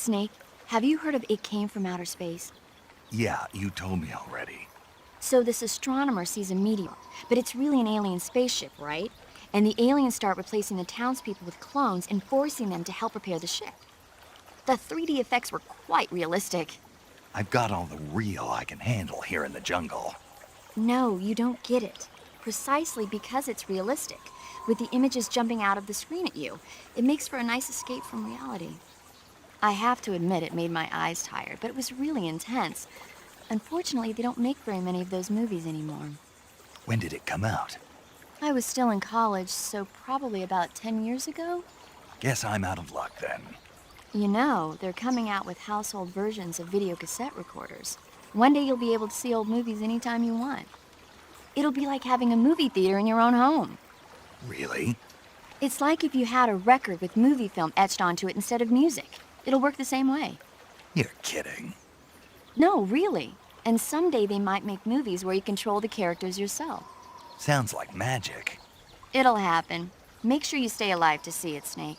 Snake, have you heard of It Came from Outer Space? Yeah, you told me already. So this astronomer sees a meteor, but it's really an alien spaceship, right? And the aliens start replacing the townspeople with clones and forcing them to help repair the ship. The 3D effects were quite realistic. I've got all the real I can handle here in the jungle. No, you don't get it. Precisely because it's realistic, with the images jumping out of the screen at you, it makes for a nice escape from reality. I have to admit it made my eyes tired, but it was really intense. Unfortunately, they don't make very many of those movies anymore. When did it come out? I was still in college, so probably about 10 years ago. Guess I'm out of luck then. You know, they're coming out with household versions of video cassette recorders. One day you'll be able to see old movies anytime you want. It'll be like having a movie theater in your own home. Really? It's like if you had a record with movie film etched onto it instead of music. It'll work the same way. You're kidding. No, really. And someday they might make movies where you control the characters yourself. Sounds like magic. It'll happen. Make sure you stay alive to see it, Snake.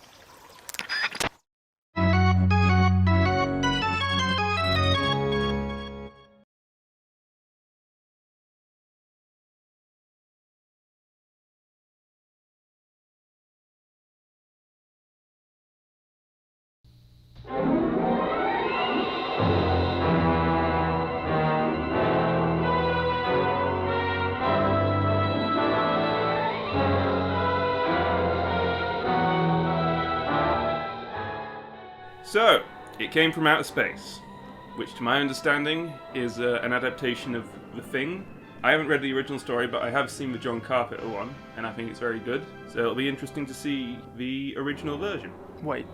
So, It Came from Outer Space, which to my understanding is an adaptation of The Thing. I haven't read the original story, but I have seen the John Carpenter one, and I think it's very good. So it'll be interesting to see the original version. Wait,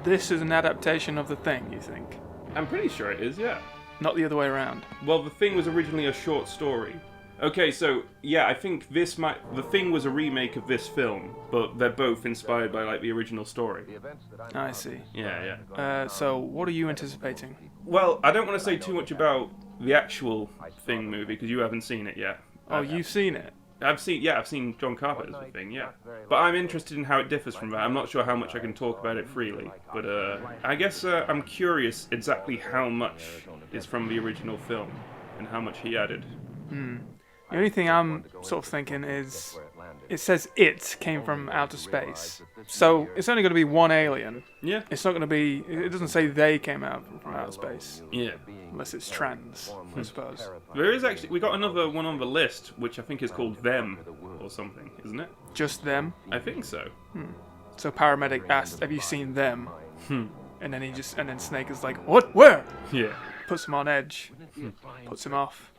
this is an adaptation of The Thing, you think? I'm pretty sure it is, yeah. Not the other way around. Well, The Thing was originally a short story. Okay, so, yeah, I think The Thing was a remake of this film, but they're both inspired by, like, the original story. I see. Yeah. So, what are you anticipating? Well, I don't want to say too much about the actual Thing movie, because you haven't seen it yet. Oh, you've seen it? I've seen John Carpenter's The Thing, yeah. But I'm interested in how it differs from that. I'm not sure how much I can talk about it freely. But I guess I'm curious exactly how much is from the original film and how much he added. The only thing I'm sort of thinking is, it says it came from outer space. So, it's only going to be one alien. Yeah. It's not going to be, it doesn't say they came out from outer space. Yeah. Unless it's trans, I suppose. There is actually, we got another one on the list, which I think is called Them, or something, isn't it? Just them? I think so. So Paramedic asked, have you seen them? And then Snake is like, what? Where? Yeah. Puts him on edge. Puts him off.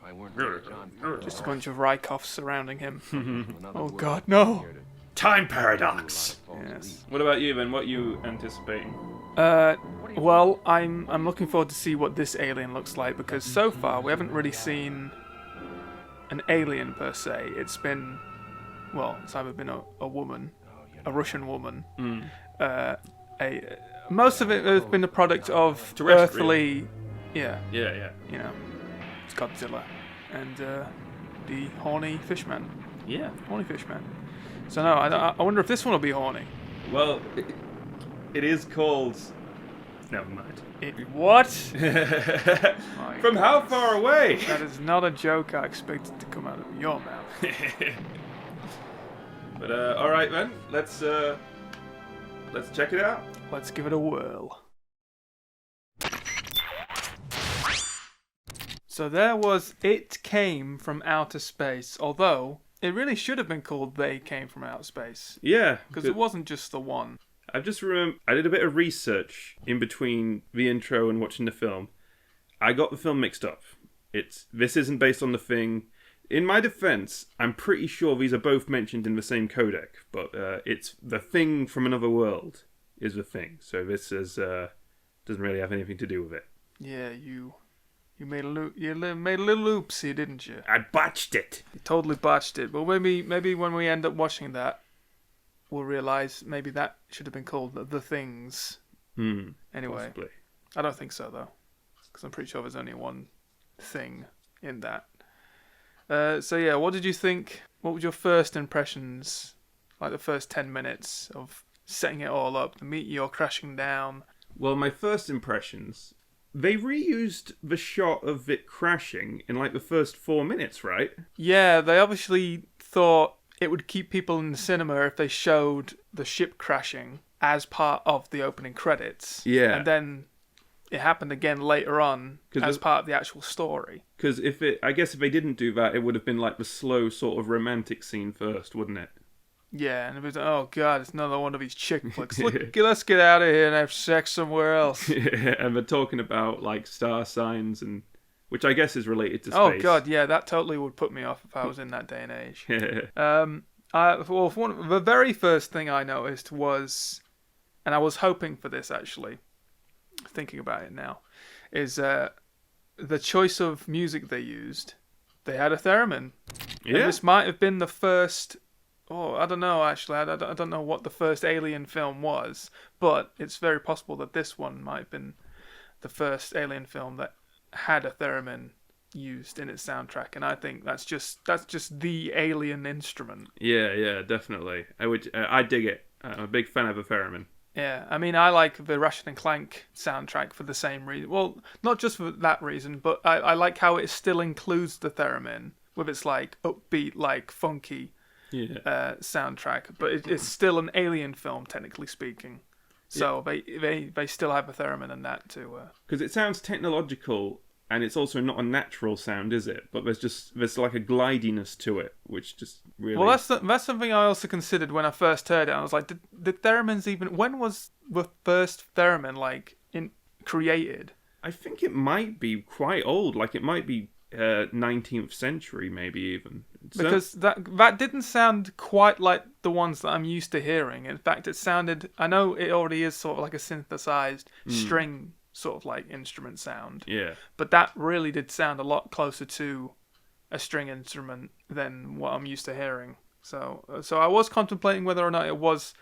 Just a bunch of Rykoffs surrounding him. Oh god, no! Time paradox! Yes. What about you, then? What are you anticipating? Well, I'm looking forward to see what this alien looks like, because so far we haven't really seen an alien per se. It's been, well, it's either been a woman, a Russian woman. Most of it has been the product of earthly, Yeah. you know, it's Godzilla and the horny fishman. Yeah. Horny fishman. So no, I wonder if this one will be horny. Well, it is called... Never mind. What? From how far away? That is not a joke I expected to come out of your mouth. But all right then, let's check it out. Let's give it a whirl. So there was It Came from Outer Space, although it really should have been called They Came from Outer Space. Yeah, because it wasn't just the one. I just remember I did a bit of research in between the intro and watching the film. I got the film mixed up. This isn't based on The Thing. In my defense, I'm pretty sure these are both mentioned in the same codec, but it's The Thing from Another World is The Thing. So this is doesn't really have anything to do with it. Yeah, you made a little oopsie, didn't you? I botched it. You totally botched it. But maybe when we end up watching that, we'll realise maybe that should have been called The Things. Anyway, possibly. I don't think so though, because I'm pretty sure there's only one thing in that. So yeah, what did you think? What were your first impressions, like the first 10 minutes of setting it all up, the meteor crashing down, Well, my first impressions, they reused the shot of it crashing in like the first 4 minutes, right? Yeah, they obviously thought it would keep people in the cinema if they showed the ship crashing as part of the opening credits. Yeah. And then it happened again later on as part of the actual story. Because I guess if they didn't do that, it would have been like the slow sort of romantic scene first, wouldn't it? Yeah, and it was like, oh god, it's another one of these chick flicks. Let's get out of here and have sex somewhere else. Yeah, and they're talking about like star signs, and which I guess is related to space. Oh god, yeah, that totally would put me off if I was in that day and age. The very first thing I noticed was, and I was hoping for this actually, thinking about it now, is the choice of music they used. They had a theremin. Yeah. And this might have been the first. Oh, I don't know, actually. I don't know what the first Alien film was, but it's very possible that this one might have been the first Alien film that had a theremin used in its soundtrack, and I think that's just the Alien instrument. Yeah, definitely. I dig it. I'm a big fan of a theremin. Yeah, I mean, I like the Ratchet and Clank soundtrack for the same reason. Well, not just for that reason, but I like how it still includes the theremin with its like upbeat, like funky soundtrack, but it's still an Alien film, technically speaking. So they still have a theremin in that too. Because it sounds technological, and it's also not a natural sound, is it? But there's like a glidiness to it, which just really. Well, that's something I also considered when I first heard it. I was like, did theremins even? When was the first theremin created? I think it might be quite old. Like it might be 19th century, maybe even. Because that didn't sound quite like the ones that I'm used to hearing. In fact, it sounded. I know it already is sort of like a synthesized string sort of like instrument sound. Yeah. But that really did sound a lot closer to a string instrument than what I'm used to hearing. So I was contemplating whether or not it was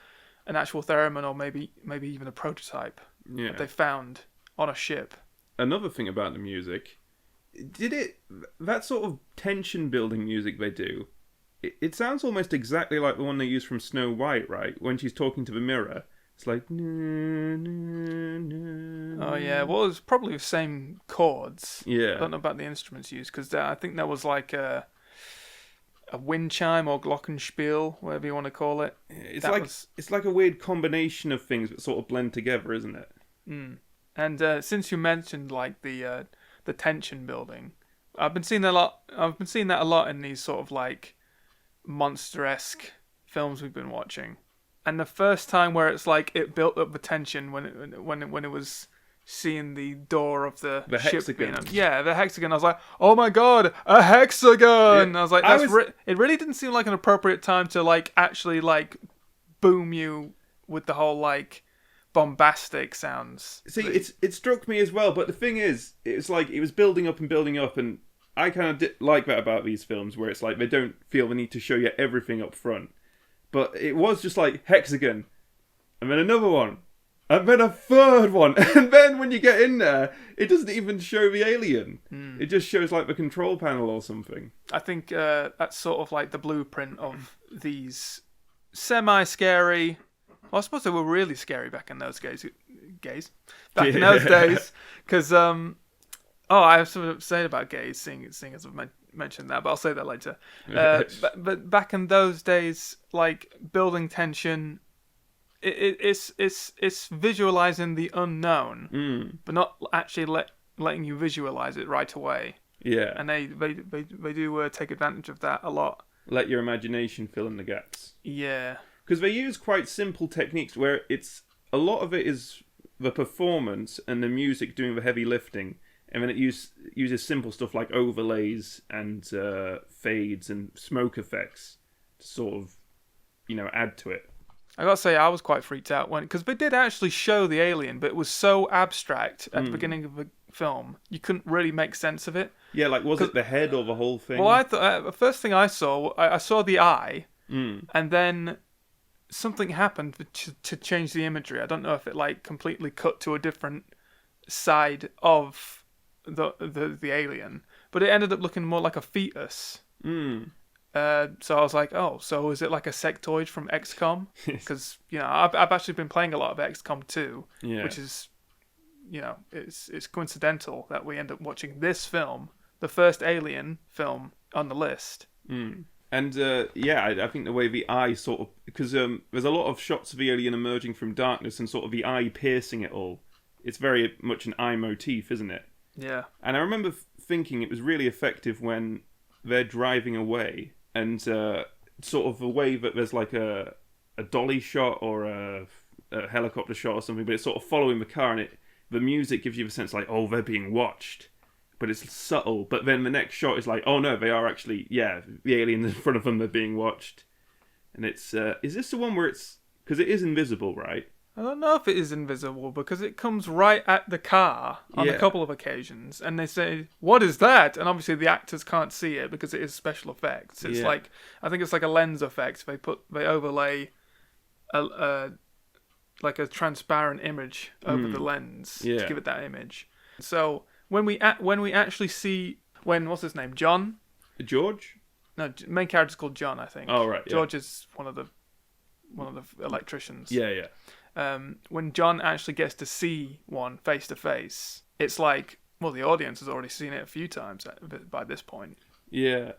an actual theremin or maybe even a prototype that they found on a ship. Another thing about the music. That sort of tension building music they do, it sounds almost exactly like the one they use from Snow White, right? When she's talking to the mirror, it's like. Oh yeah, well it's probably the same chords. Yeah. I don't know about the instruments used because I think there was like a wind chime or glockenspiel, whatever you want to call it. It's like a weird combination of things that sort of blend together, isn't it? Mm. And since you mentioned like the tension building, I've been seeing that a lot in these sort of like monster-esque films we've been watching. And the first time where it's like it built up the tension when it was seeing the door of the ship hexagon. The hexagon. I was like, oh my god, a hexagon! Yeah. I was like, it really didn't seem like an appropriate time to like actually like boom you with the whole like bombastic sounds. See, it struck me as well, but the thing is, it's like it was building up, and I kind of like that about these films, where it's like they don't feel the need to show you everything up front. But it was just like hexagon, and then another one, and then a third one, and then when you get in there, it doesn't even show the alien. It just shows like the control panel or something. I think that's sort of like the blueprint of these semi-scary. Well, I suppose they were really scary back in those days. In those days, because I have something to say about gays, seeing as I've mentioned that, but I'll say that later. But back in those days, like building tension, it's visualizing the unknown, but not actually letting you visualize it right away. Yeah, and they do take advantage of that a lot. Let your imagination fill in the gaps. Yeah. Because they use quite simple techniques where a lot of it is the performance and the music doing the heavy lifting, and then it uses simple stuff like overlays and fades and smoke effects to sort of, add to it. I gotta say, I was quite freaked out because they did actually show the alien, but it was so abstract at the beginning of the film, you couldn't really make sense of it. Yeah, like was it the head or the whole thing? Well, I thought the first thing I saw the eye, and then something happened to change the imagery. I don't know if it like completely cut to a different side of the alien, but it ended up looking more like a fetus. So I was like, oh, so is it like a sectoid from XCOM? Because I've actually been playing a lot of XCOM 2, which is it's coincidental that we end up watching this film, the first Alien film on the list. Mm. And I think the way the eye sort of, because there's a lot of shots of the alien emerging from darkness and sort of the eye piercing it all. It's very much an eye motif, isn't it? Yeah. And I remember thinking it was really effective when they're driving away and sort of a way that there's like a dolly shot or a helicopter shot or something, but it's sort of following the car, and the music gives you the sense like, oh, they're being watched. But it's subtle. But then the next shot is like, oh no, they are actually, the aliens in front of them are being watched. And it's, is this the one where it's, because it is invisible, right? I don't know if it is invisible, because it comes right at the car on a couple of occasions, and they say, what is that? And obviously the actors can't see it because it is special effects. It's like, I think it's like a lens effect. They overlay like a transparent image over the lens to give it that image. So when we actually see, what's his name, John? George? No, main character's called John, I think. Oh right, yeah. George is one of the electricians. Yeah. When John actually gets to see one face to face, it's like, well, the audience has already seen it a few times by this point. Yeah.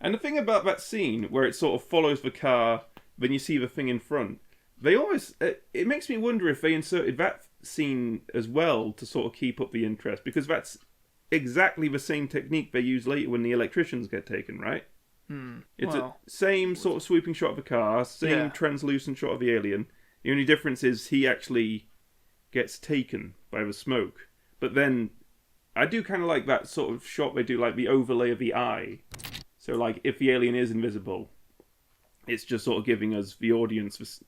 And the thing about that scene where it sort of follows the car, then you see the thing in front, they always, it makes me wonder if they inserted that scene as well to sort of keep up the interest, because that's exactly the same technique they use later when the electricians get taken, right? It's the same sort of swooping shot of the car, same translucent shot of the alien. The only difference is he actually gets taken by the smoke. But then, I do kind of like that sort of shot they do, like the overlay of the eye. So, like, if the alien is invisible, it's just sort of giving us, the audience,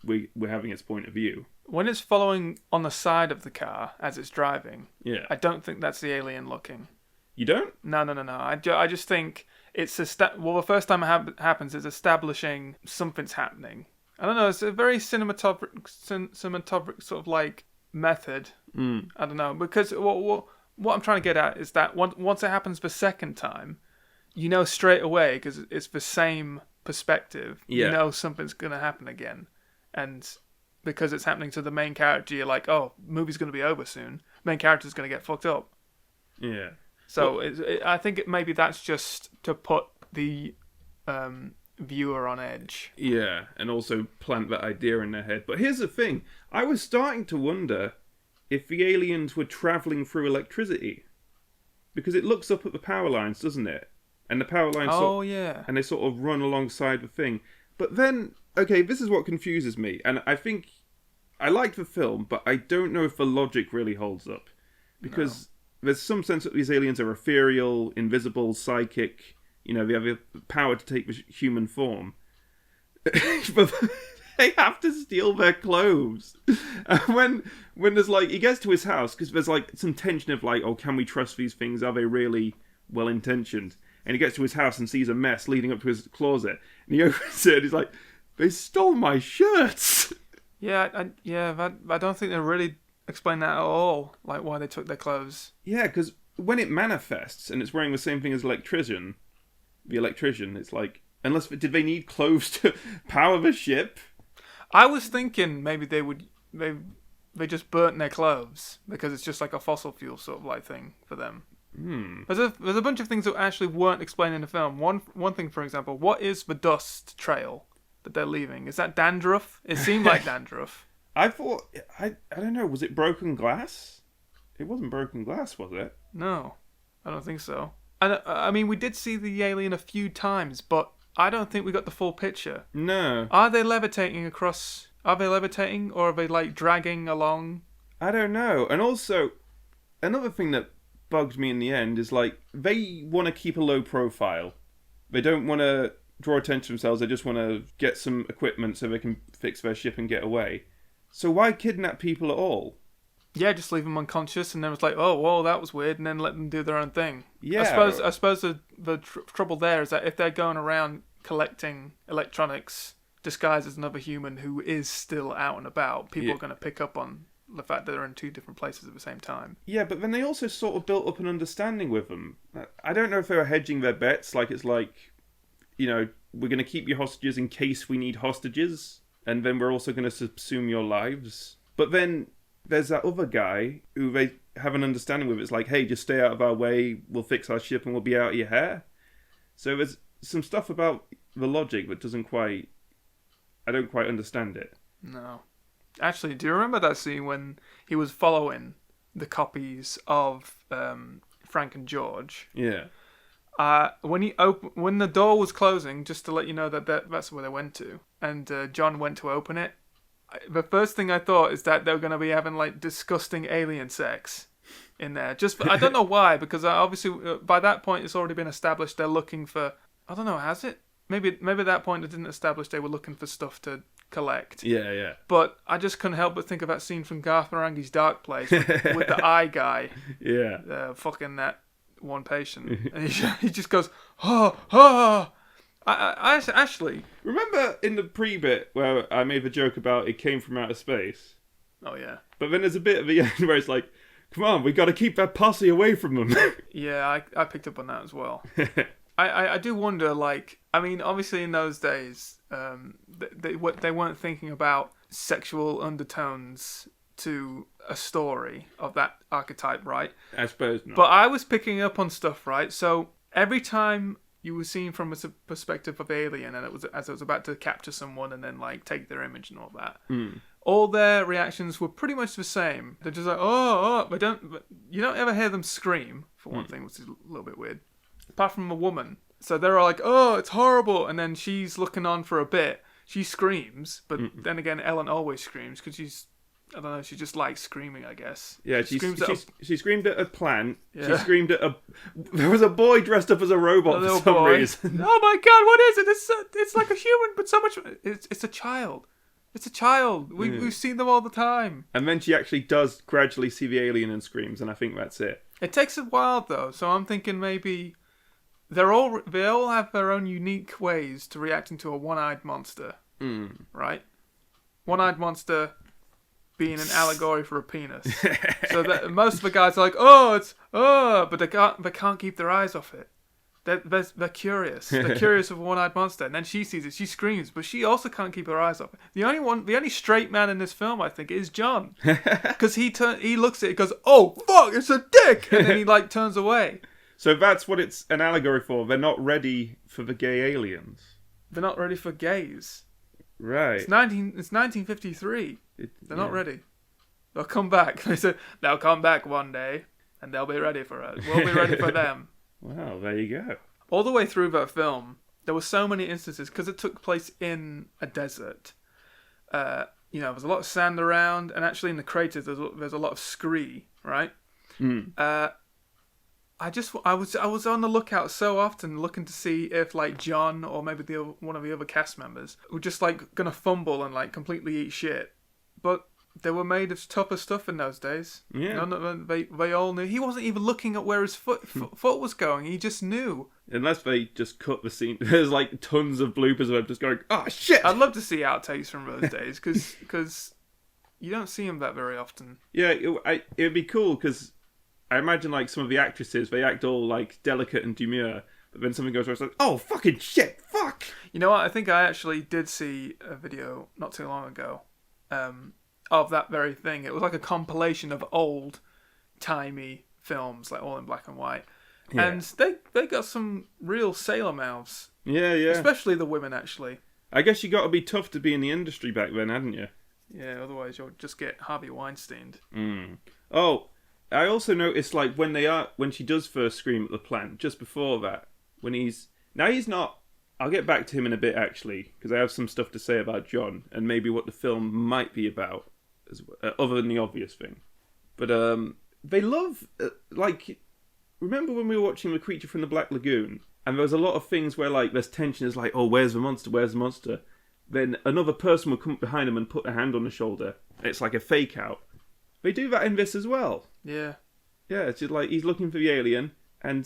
we're having its point of view. When it's following on the side of the car as it's driving, I don't think that's the alien looking. You don't? No. I just think it's the first time it happens is establishing something's happening. I don't know. It's a very cinematographic sort of like method. I don't know, because what I'm trying to get at is that once it happens the second time, you know straight away, because it's the same perspective. You know something's going to happen again, and because it's happening to the main character, you're like, oh, movie's going to be over soon. Main character's going to get fucked up. Yeah. So I think maybe that's just to put the viewer on edge. Yeah, and also plant that idea in their head. But here's the thing. I was starting to wonder if the aliens were travelling through electricity. Because it looks up at the power lines, doesn't it? And the power lines and they sort of run alongside the thing. But then, okay, this is what confuses me. And I think I like the film, but I don't know if the logic really holds up. Because there's some sense that these aliens are ethereal, invisible, psychic. They have the power to take the human form. But they have to steal their clothes. And when there's like, he gets to his house, because there's like some tension of like, oh, can we trust these things? Are they really well-intentioned? And he gets to his house and sees a mess leading up to his closet. And he opens it and he's like, they stole my shirts. Yeah, I don't think they really explain that at all, like why they took their clothes. Yeah, because when it manifests and it's wearing the same thing as the electrician, it's like, did they need clothes to power the ship? I was thinking maybe they just burnt their clothes because it's just like a fossil fuel sort of like thing for them. There's a bunch of things that actually weren't explained in the film. One thing, for example, what is the dust trail that they're leaving? Is that dandruff? It seemed like dandruff. I thought, I don't know, was it broken glass? It wasn't broken glass, was it? No, I don't think so. And I mean, we did see the alien a few times, but I don't think we got the full picture. No. Are they levitating across? Are they levitating, or are they like dragging along? I don't know. And also, another thing that bugged me in the end is like, they want to keep a low profile. They don't want to draw attention to themselves. They just want to get some equipment so they can fix their ship and get away. So why kidnap people at all? Yeah, just leave them unconscious, and then it's like, oh, whoa, that was weird, and then let them do their own thing. Yeah. I suppose the trouble there is that if they're going around collecting electronics disguised as another human who is still out and about, people are going to pick up on the fact that they're in two different places at the same time. Yeah, but then they also sort of built up an understanding with them. I don't know if they were hedging their bets, like it's like, we're going to keep you hostages in case we need hostages, and then we're also going to subsume your lives. But then there's that other guy who they have an understanding with. It's like, hey, just stay out of our way. We'll fix our ship and we'll be out of your hair. So there's some stuff about the logic that doesn't quite... I don't quite understand it. No. Actually, do you remember that scene when he was following the copies of Frank and George? Yeah. When the door was closing, just to let you know that's where they went to, and John went to open it, the first thing I thought is that they were going to be having like disgusting alien sex in there. I don't know why, because obviously by that point it's already been established they're looking for... I don't know, has it? Maybe at that point it didn't establish they were looking for stuff to collect. Yeah. But I just couldn't help but think of that scene from Garth Marenghi's Dark Place with the eye guy. Yeah. Fucking that one patient. And he just goes, oh. I actually... Remember in the pre-bit where I made the joke about it came from outer space? Oh, yeah. But then there's a bit at the end where it's like, come on, we got to keep that posse away from them. Yeah, I picked up on that as well. I do wonder, like, I mean, obviously in those days, they weren't thinking about sexual undertones to a story of that archetype, right? I suppose not. But I was picking up on stuff, right? So every time you were seen from a perspective of alien, and it was as it was about to capture someone and then like take their image and all that, all their reactions were pretty much the same. They're just like, oh, you don't ever hear them scream, for one thing, which is a little bit weird. Apart from a woman. So they're all like, oh, it's horrible. And then she's looking on for a bit. She screams. But then again, Ellen always screams because she's, I don't know, she just likes screaming, I guess. Yeah, she screamed at a plant. Yeah. She screamed at there was a boy dressed up as a robot for some reason. Oh my God, what is it? It's like a human, but so much... It's a child. It's a child. We've seen them all the time. And then she actually does gradually see the alien and screams, and I think that's it. It takes a while, though. So I'm thinking maybe... They all have their own unique ways to reacting to a one-eyed monster, right? One-eyed monster being an allegory for a penis. So that most of the guys are like, but they can't keep their eyes off it. They're curious. They're curious of a one-eyed monster, and then she sees it. She screams, but she also can't keep her eyes off it. The only straight man in this film, I think, is John, because he looks at it, goes, "Oh fuck, it's a dick," and then he like turns away. So that's what it's an allegory for. They're not ready for the gay aliens. They're not ready for gays. Right. It's 1953. They're not ready. They'll come back. They said they'll come back one day, and they'll be ready for us. We'll be ready for them. Wow, there you go. All the way through that film, there were so many instances, because it took place in a desert. There's a lot of sand around, and actually in the craters there's a lot of scree, right? I was on the lookout so often, looking to see if like John or maybe one of the other cast members were just like gonna fumble and like completely eat shit, but they were made of tougher stuff in those days. Yeah, they all knew. He wasn't even looking at where his foot was going. He just knew. Unless they just cut the scene. There's like tons of bloopers of him just going, "Oh shit!" I'd love to see outtakes from those days because you don't see them that very often. Yeah, it'd be cool because. I imagine like some of the actresses, they act all like delicate and demure, but then something goes wrong, it's like, oh fucking shit, fuck! You know what? I think I actually did see a video not too long ago of that very thing. It was like a compilation of old timey films, like all in black and white, and they got some real sailor mouths. Yeah, especially the women. Actually, I guess you got to be tough to be in the industry back then, hadn't you? Yeah, otherwise you'll just get Harvey Weinsteined. Oh. I also noticed, like, when she does first scream at the plant, just before that, he's not, I'll get back to him in a bit, actually, because I have some stuff to say about John, and maybe what the film might be about, other than the obvious thing. But, they love, remember when we were watching The Creature from the Black Lagoon, and there was a lot of things where, like, there's tension, is like, oh, where's the monster? Then another person will come behind him and put a hand on the shoulder, and it's like a fake out. They do that in this as well. Yeah. Yeah, it's just like he's looking for the alien, and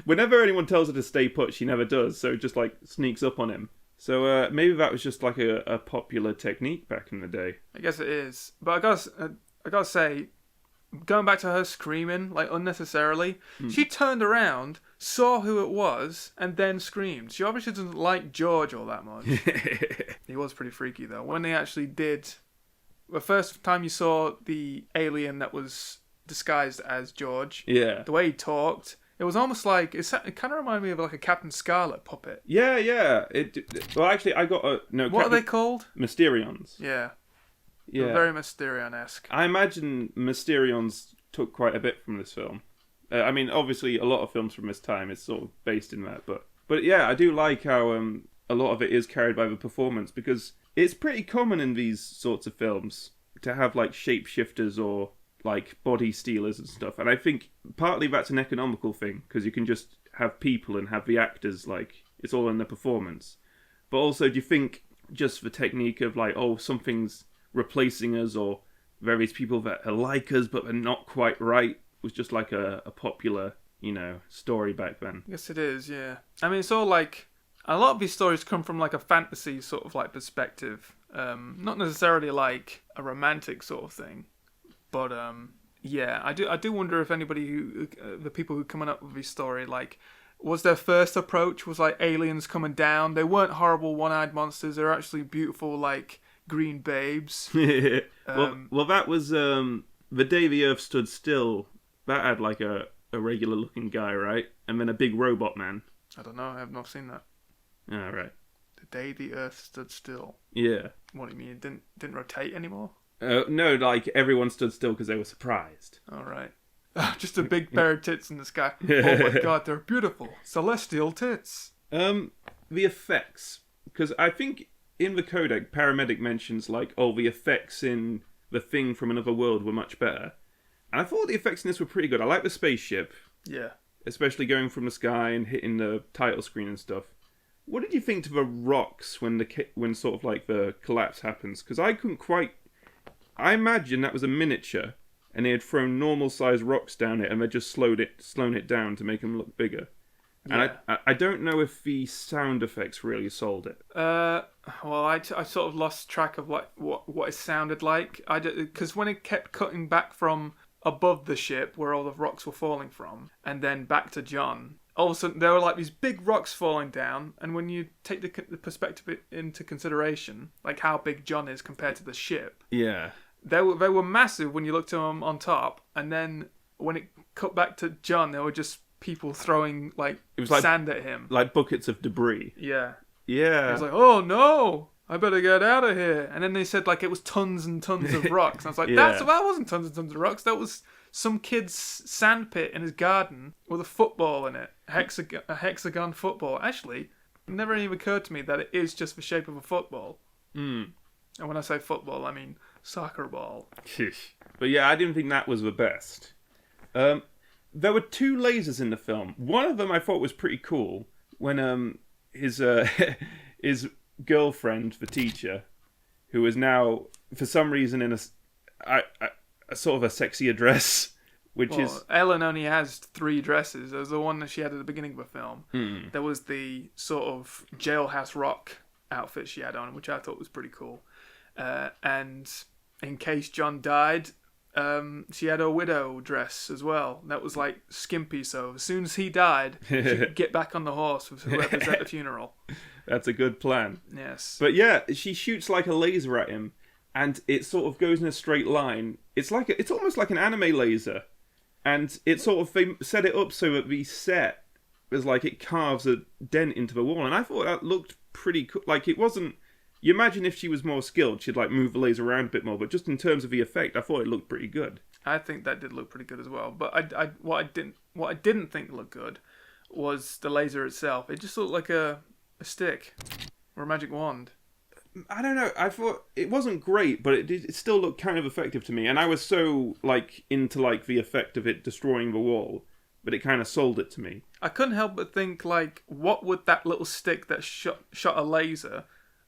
whenever anyone tells her to stay put, she never does, so it just like sneaks up on him. So maybe that was just like a popular technique back in the day. I guess it is. But I gotta say, going back to her screaming, like unnecessarily, she turned around, saw who it was, and then screamed. She obviously doesn't like George all that much. He was pretty freaky though. When they actually did... the first time you saw the alien that was disguised as George, Yeah. the way he talked, it was almost like it kind of reminded me of like a Captain Scarlet puppet. Yeah. Well, actually, I got What are they called? Mysterions. Yeah. Yeah. They're very Mysterion-esque. I imagine Mysterions took quite a bit from this film. I mean, obviously, a lot of films from this time is sort of based in that, but yeah, I do like how a lot of it is carried by the performance, because it's pretty common in these sorts of films to have like shapeshifters or like body stealers and stuff, and I think partly that's an economical thing because you can just have people and have the actors, like it's all in the performance. But also, do you think just the technique of like, oh, something's replacing us, or various people that are like us but they're not quite right, was just like a popular, story back then? I guess it is, yeah. I mean, it's all like, a lot of these stories come from like a fantasy sort of like perspective. Not necessarily like a romantic sort of thing. But yeah, I do wonder if anybody the people who coming up with this story, like, was their first approach was like aliens coming down. They weren't horrible one-eyed monsters. They're actually beautiful, like, green babes. Well, that was the day the Earth stood still. That had like a regular looking guy, right? And then a big robot man. I don't know. I have not seen that. Oh, right. The day the Earth stood still. Yeah. What do you mean? It didn't rotate anymore? No, like everyone stood still because they were surprised. All right. Just a big pair of tits in the sky. Oh my god, they're beautiful. Celestial tits. The effects. Because I think in the codec, Paramedic mentions like, oh, the effects in The Thing from Another World were much better. And I thought the effects in this were pretty good. I like the spaceship. Yeah. Especially going from the sky and hitting the title screen and stuff. What did you think to the rocks when sort of like the collapse happens? Because I couldn't quite... I imagine that was a miniature, and they had thrown normal-sized rocks down it, and they just slowed it down to make them look bigger. And yeah. I don't know if the sound effects really sold it. Well, I sort of lost track of like what it sounded like. Because when it kept cutting back from above the ship where all the rocks were falling from, and then back to John, all of a sudden there were like these big rocks falling down, and when you take the perspective into consideration, like how big John is compared to the ship, yeah, they were massive when you looked at them on top, and then when it cut back to John, there were just people throwing like sand at him, like buckets of debris. Yeah. It was like, oh no, I better get out of here. And then they said like it was tons and tons of rocks, and I was like, that wasn't tons and tons of rocks. That was some kid's sand pit in his garden with a football in it, a hexagon football. Actually, it never even occurred to me that it is just the shape of a football. Mm. And when I say football, I mean soccer ball. But yeah, I didn't think that was the best. There were two lasers in the film. One of them I thought was pretty cool when his girlfriend, the teacher, who is now for some reason in a sort of a sexier dress, Ellen only has 3 dresses. There was the one that she had at the beginning of the film. Mm. There was the sort of jailhouse rock outfit she had on, which I thought was pretty cool. And in case John died, she had a widow dress as well. That was like skimpy, so as soon as he died, she could get back on the horse with whoever's at the funeral. That's a good plan. Yes. But yeah, she shoots like a laser at him, and it sort of goes in a straight line. It's almost like an anime laser, and it sort of, they set it up so that the set was like it carves a dent into the wall, and I thought that looked pretty cool. Like it wasn't. You imagine if she was more skilled, she'd like move the laser around a bit more. But just in terms of the effect, I thought it looked pretty good. I think that did look pretty good as well. But what I didn't think looked good was the laser itself. It just looked like a stick or a magic wand. I don't know. I thought it wasn't great, but it still looked kind of effective to me. And I was so like into like the effect of it destroying the wall, but it kind of sold it to me. I couldn't help but think like, what would that little stick that shot a laser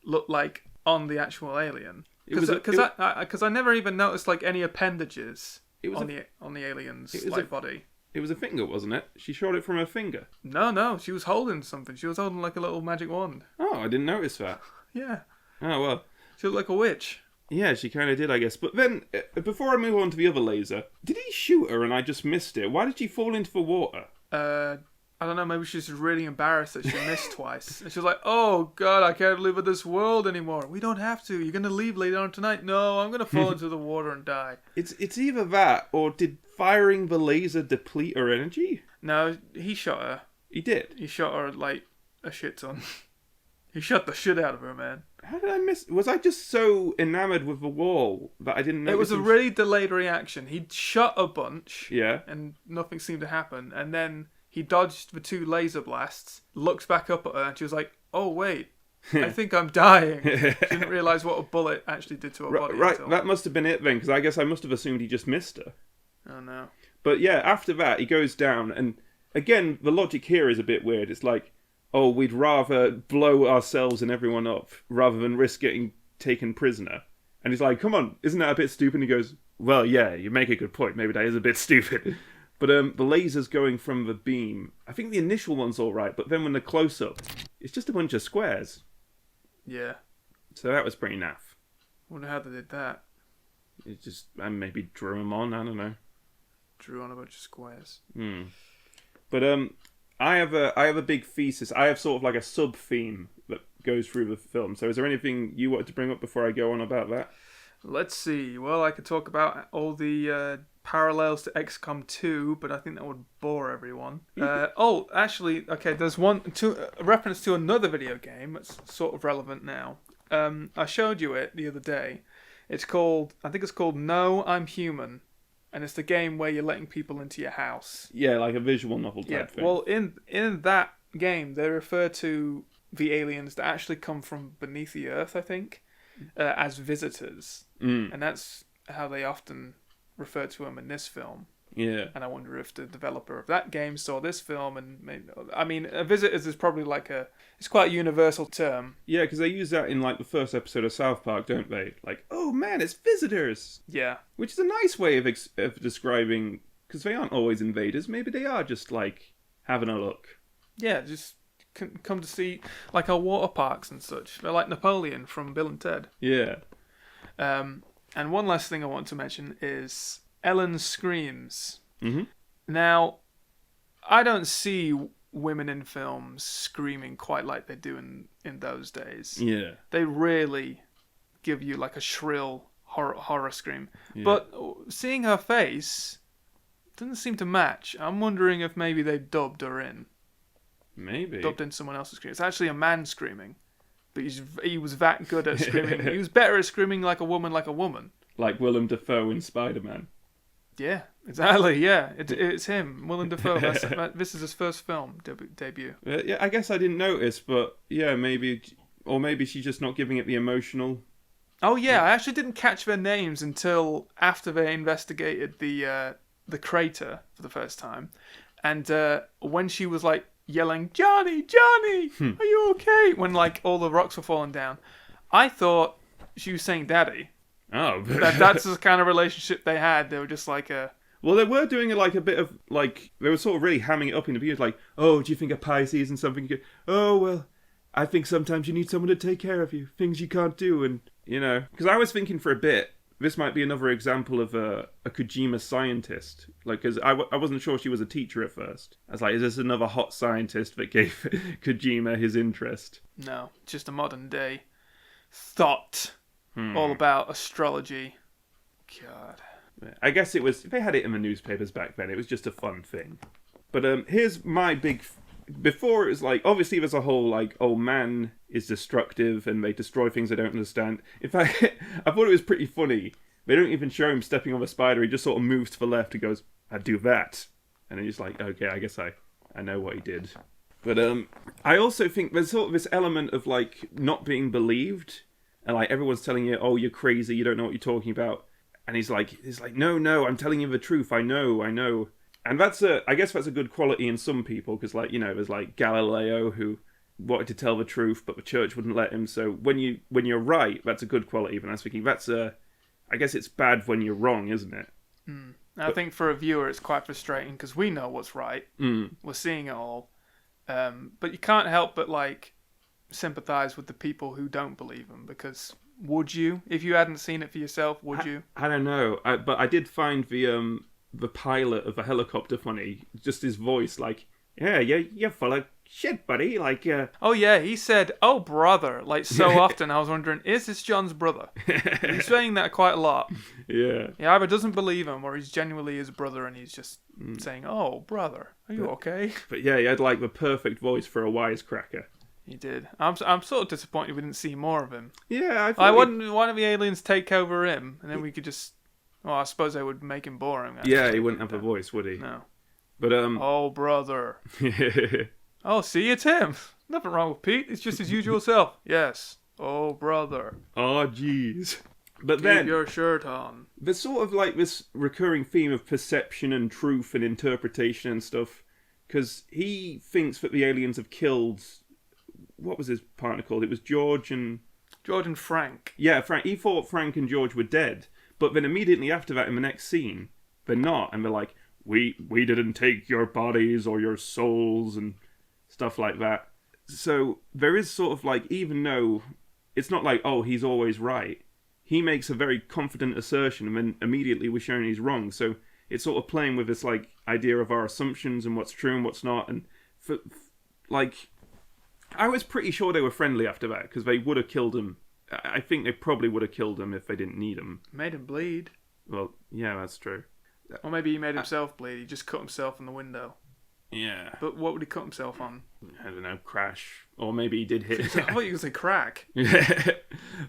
look like on the actual alien? Because I never even noticed like any appendages on the alien's body. It was a finger, wasn't it? She shot it from her finger. No, she was holding something. She was holding like a little magic wand. Oh, I didn't notice that. Yeah. Oh well. She looked like a witch. Yeah, she kind of did, I guess. But then, before I move on to the other laser, did he shoot her and I just missed it? Why did she fall into the water? I don't know, maybe she's really embarrassed that she missed twice. And she's like, oh, God, I can't live in this world anymore. We don't have to. You're going to leave later on tonight. No, I'm going to fall into the water and die. It's either that, or did firing the laser deplete her energy? No, he shot her. He did? He shot her like a shit ton. He shot the shit out of her, man. How did I miss... Was I just so enamored with the wall that I didn't notice? It was a really delayed reaction. He shot a bunch. Yeah. And nothing seemed to happen. And then... he dodged the 2 laser blasts, looked back up at her, and she was like, oh, wait, I think I'm dying. She didn't realise what a bullet actually did to her body. Right, that must have been it then, because I guess I must have assumed he just missed her. Oh, no. But yeah, after that, he goes down, and again, the logic here is a bit weird. It's like, oh, we'd rather blow ourselves and everyone up rather than risk getting taken prisoner. And he's like, come on, isn't that a bit stupid? And he goes, well, yeah, you make a good point. Maybe that is a bit stupid. But the lasers going from the beam, I think the initial one's all right, but then when the close-up, it's just a bunch of squares. Yeah. So that was pretty naff. Wonder how they did that. It just, and maybe drew them on, I don't know. Drew on a bunch of squares. But I have a big thesis. I have sort of like a sub-theme that goes through the film. So is there anything you wanted to bring up before I go on about that? Let's see. Well, I could talk about all the parallels to XCOM 2, but I think that would bore everyone. Actually, okay, there's a reference to another video game that's sort of relevant now. I showed you it the other day. I think it's called No, I'm Human. And it's the game where you're letting people into your house. Yeah, like a visual novel type thing. Well, in that game, they refer to the aliens that actually come from beneath the earth, I think, as visitors. And that's how they often refer to them in this film. Yeah. And I wonder if the developer of that game saw this film and a visitors is probably it's quite a universal term. Yeah, because they use that in like the first episode of South Park, don't they? Like, oh man, it's visitors. Yeah. Which is a nice way of describing, because they aren't always invaders. Maybe they are just like having a look. Yeah, just come to see like our water parks and such. They're like Napoleon from Bill and Ted. Yeah. And one last thing I want to mention is Ellen's screams. Mm-hmm. Now, I don't see women in films screaming quite like they do in those days. Yeah. They rarely give you like a shrill horror scream. Yeah. But seeing her face doesn't seem to match. I'm wondering if maybe they dubbed her in. Maybe. Dubbed in someone else's scream. It's actually a man screaming. But he was that good at screaming. He was better at screaming like a woman. Like Willem Dafoe in Spider-Man. Yeah, exactly. Yeah, it's him, Willem Dafoe. This is his first film debut. Yeah, I guess I didn't notice, but yeah, maybe she's just not giving it the emotional. Oh yeah, I actually didn't catch their names until after they investigated the crater for the first time, and when she was like yelling, "Johnny, Johnny, are you okay?" When like all the rocks were falling down, I thought she was saying "Daddy." Oh, that's the kind of relationship they had. They were just like a. Well, they were doing like a bit of like they were sort of really hamming it up in the beginning, like, "Oh, do you think a Pisces and something? Oh, well, I think sometimes you need someone to take care of you, things you can't do," and you know, because I was thinking for a bit, this might be another example of a Kojima scientist, like, because I wasn't sure she was a teacher at first. I was like, is this another hot scientist that gave Kojima his interest? No, just a modern day thought. All about astrology. God. I guess it was... They had it in the newspapers back then. It was just a fun thing. But here's my big... Before it was like... Obviously there's a whole like... Oh, man is destructive and they destroy things they don't understand. In fact, I thought it was pretty funny. They don't even show him stepping on a spider. He just sort of moves to the left and goes, "I'd do that." And then he's like, okay, I guess I know what he did. But I also think there's sort of this element of like not being believed. And like everyone's telling you, "Oh, you're crazy. You don't know what you're talking about." And he's like, "No, I'm telling you the truth. I know." And I guess that's a good quality in some people because, like, you know, there's like Galileo who wanted to tell the truth, but the church wouldn't let him. So when you're right, that's a good quality. But I was thinking I guess it's bad when you're wrong, isn't it? I think for a viewer, it's quite frustrating because we know what's right. We're seeing it all, but you can't help but like sympathize with the people who don't believe him, because would you, if you hadn't seen it for yourself, would you? I don't know, but I did find the pilot of the helicopter funny. Just his voice, like, Yeah, you're full of shit, buddy. Like, Oh yeah, he said, "Oh brother," like so often. I was wondering, is this John's brother? He's saying that quite a lot. yeah. He either doesn't believe him, or he's genuinely his brother, and he's just saying, "Oh brother, are you okay?" But yeah, he had like the perfect voice for a wisecracker. He did. I'm sort of disappointed we didn't see more of him. Yeah, I thought. Why don't the aliens take over him, and then we could just? Well, I suppose they would make him boring. Actually, Yeah, he wouldn't have a voice, would he? No. But Oh brother. Oh, see, it's him. Nothing wrong with Pete. It's just his usual self. Yes. Oh brother. Oh jeez. But Keep then your shirt on. there's sort of like this recurring theme of perception and truth and interpretation and stuff, because he thinks that the aliens have killed. What was his partner called? It was George and Frank. yeah, Frank. He thought Frank and George were dead, but then immediately after that, in the next scene, they're not, and they're like, "We didn't take your bodies or your souls," and stuff like that. So there is sort of like, even though it's not like, oh, he's always right, he makes a very confident assertion, and then immediately we're shown he's wrong. So it's sort of playing with this like idea of our assumptions and what's true and what's not. And like, I was pretty sure they were friendly after that, because they would have killed him. I think they probably would have killed him if they didn't need him. Made him bleed. Well, yeah, that's true. Or maybe he made himself bleed. He just cut himself in the window. Yeah. But what would he cut himself on? I don't know, crash. Or maybe he did hit. I thought you were going to say crack. Yeah.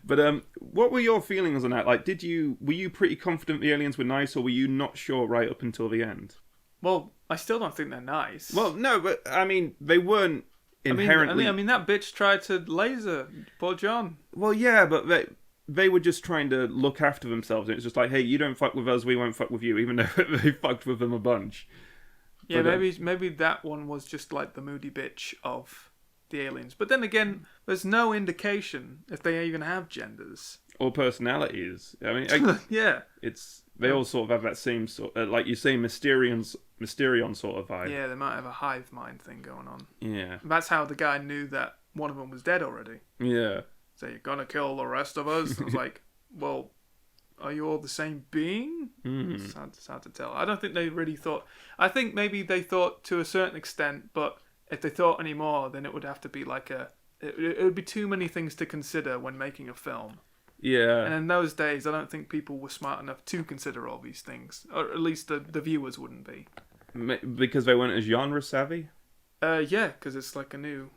But what were your feelings on that? Like, were you pretty confident the aliens were nice, or were you not sure right up until the end? Well, I still don't think they're nice. Well, no, but I mean, they weren't inherently. I mean, that bitch tried to laser poor John. Well, yeah, but they were just trying to look after themselves. It was just like, hey, you don't fuck with us, we won't fuck with you, even though they fucked with them a bunch. Yeah, But, maybe that one was just like the moody bitch of the aliens. But then again, there's no indication if they even have genders. Or personalities. I mean, Yeah. they all sort of have that same sort, like you say, Mysterion sort of vibe. Yeah, they might have a hive mind thing going on. Yeah. That's how the guy knew that one of them was dead already. Yeah. So you're gonna kill the rest of us? I was like, well, are you all the same being? It's hard to tell. I don't think they really thought. I think maybe they thought to a certain extent, but if they thought any more, then it would have to be like it would be too many things to consider when making a film. Yeah. And in those days, I don't think people were smart enough to consider all these things, or at least the viewers wouldn't be. Because they weren't as genre savvy? Yeah, because it's like a new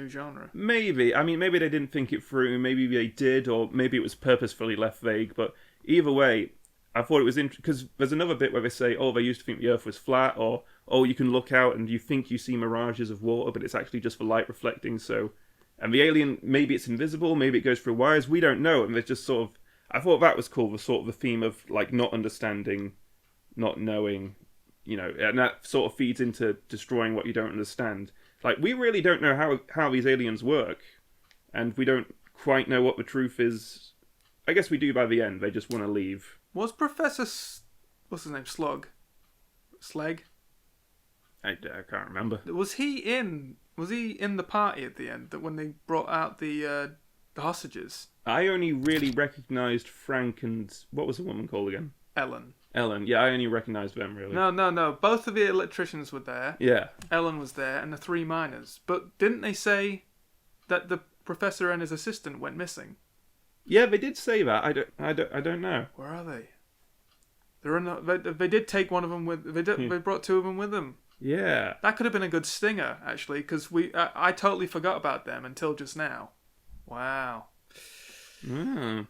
genre. Maybe. I mean, maybe they didn't think it through. Maybe they did, or maybe it was purposefully left vague. But either way, I thought it was interesting, because there's another bit where they say, oh, they used to think the Earth was flat, or, oh, you can look out and you think you see mirages of water, but it's actually just the light reflecting, so... And the alien, maybe it's invisible, maybe it goes through wires, we don't know. And there's just sort of... I thought that was cool, the sort of the theme of, like, not understanding, not knowing, you know, and that sort of feeds into destroying what you don't understand. Like, we really don't know how these aliens work, and we don't quite know what the truth is. I guess we do by the end, they just want to leave. Was Professor... what's his name? Slag? I can't remember. Was he in the party at the end, that when they brought out the hostages? I only really recognised Frank and... What was the woman called again? Ellen. Yeah, I only recognised them, really. No. Both of the electricians were there. Yeah. Ellen was there, and the 3 miners. But didn't they say that the professor and his assistant went missing? Yeah, they did say that. I don't know. Where are they? They did take one of them with... They brought 2 of them with them. Yeah. That could have been a good stinger, actually, because I totally forgot about them until just now. Wow. Mm.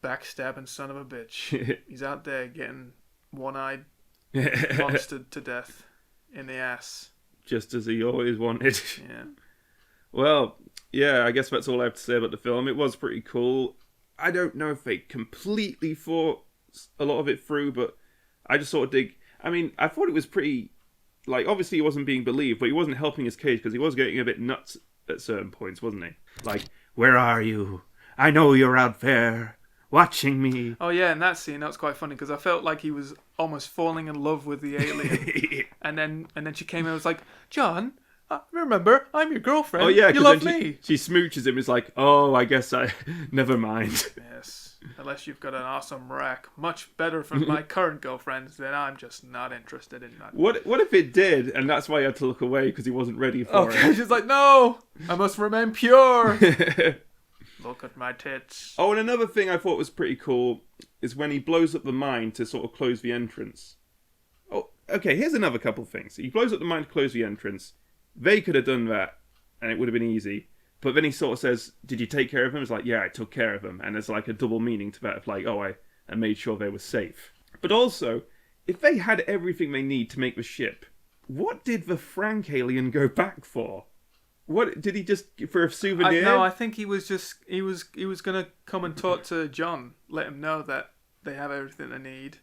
Backstabbing son of a bitch. He's out there getting one-eyed monstered to death in the ass. Just as he always wanted. Yeah. Well, yeah, I guess that's all I have to say about the film. It was pretty cool. I don't know if they completely thought a lot of it through, but I just sort of dig... I mean, I thought it was pretty... Like, obviously he wasn't being believed, but he wasn't helping his case, because he was getting a bit nuts at certain points, wasn't he? Like, where are you? I know you're out there, watching me. Oh yeah, in that scene, that was quite funny, because I felt like he was almost falling in love with the alien. and then she came in and was like, John, Remember, I'm your girlfriend. Oh yeah, you 'cause love then me. she smooches him. It's like, oh, I guess I never mind. Yes, unless you've got an awesome rack, much better for my current girlfriends, then I'm just not interested in that. What if it did, and that's why he had to look away because he wasn't ready for Okay, she's like, no, I must remain pure. it. Look at my tits. Oh, and another thing I thought was pretty cool is when he blows up the mine to sort of close the entrance. Oh, okay, here's another couple of things. He blows up the mine to close the entrance. They could have done that, and it would have been easy. But then he sort of says, did you take care of them? It's like, yeah, I took care of them. And there's like a double meaning to that of like, oh, I made sure they were safe. But also, if they had everything they need to make the ship, what did the Frank alien go back for? What did he just for a souvenir? No, I think he was gonna come and talk to John, let him know that they have everything they need.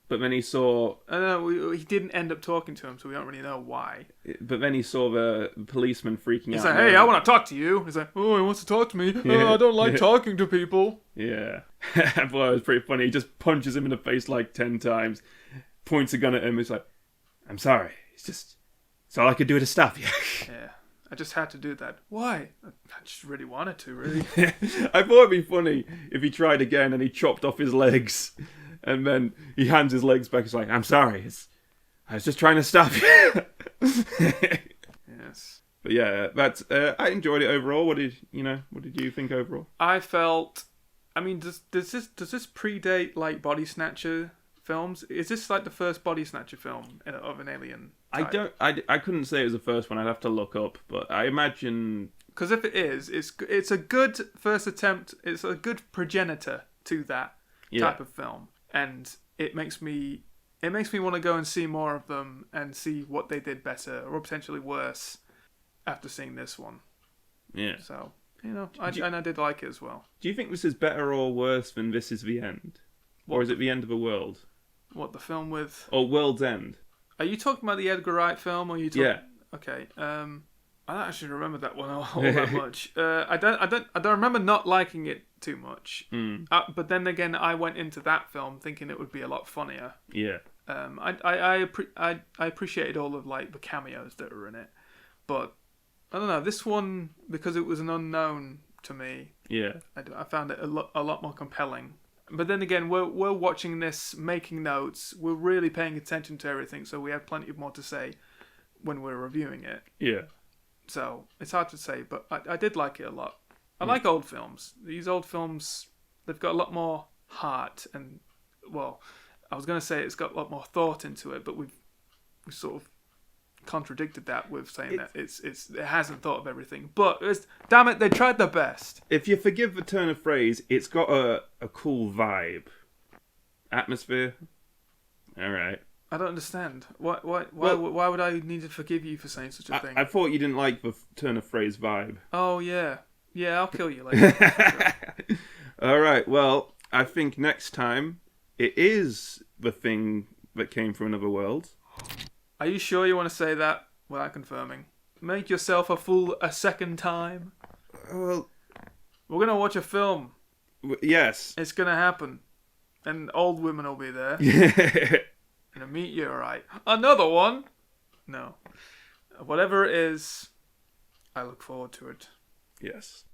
But then he saw. I don't know. He didn't end up talking to him, so we don't really know why. But then he saw the policeman freaking out. He's like, "Hey, I want to talk to you." He's like, "Oh, he wants to talk to me. Oh, I don't like talking to people." Yeah, I thought it was pretty funny. He just punches him in the face like 10 times, points a gun at him. He's like, "I'm sorry. It's all I could do to stop you." Yeah. I just had to do that. Why? I just really wanted to, really. I thought it'd be funny if he tried again and he chopped off his legs, and then he hands his legs back. He's like, "I'm sorry. I was just trying to stop you." Yes. But yeah, that's. I enjoyed it overall. What did you think overall? I felt. I mean, does this predate like Body Snatcher films? Is this like the first Body Snatcher film of an alien type? I couldn't say it was the first one. I'd have to look up, but I imagine because if it is, it's a good first attempt. It's a good progenitor to that type of film, and it makes me want to go and see more of them and see what they did better or potentially worse after seeing this one. Yeah. So I did like it as well. Do you think this is better or worse than This Is the End, or is it the end of the world? What, the film with? Or World's End? Are you talking about the Edgar Wright film, or are you talking? Yeah. Okay. I don't actually remember that one all that much. I don't remember not liking it too much. But then again, I went into that film thinking it would be a lot funnier. Yeah. I appreciated all of like the cameos that were in it, but I don't know, this one, because it was an unknown to me. Yeah. I found it a lot more compelling. But then again, we're watching this, making notes. We're really paying attention to everything, so we have plenty more to say when we're reviewing it. Yeah. So it's hard to say, but I did like it a lot. I like old films. These old films, they've got a lot more heart, and well, I was going to say it's got a lot more thought into it, but we sort of contradicted that with saying that it hasn't thought of everything. But damn it, they tried their best. If you forgive the turn of phrase, it's got a cool vibe, atmosphere. All right. I don't understand. Why would I need to forgive you for saying such a thing? I thought you didn't like the turn of phrase vibe. Oh yeah, I'll kill you later. Sure. All right. Well, I think next time it is the thing that came from another world. Are you sure you want to say that without confirming? Make yourself a fool a second time. Well, we're gonna watch a film. Yes. It's gonna happen, and old women will be there. Yeah. And a meteorite. Another one? No. Whatever it is, I look forward to it. Yes.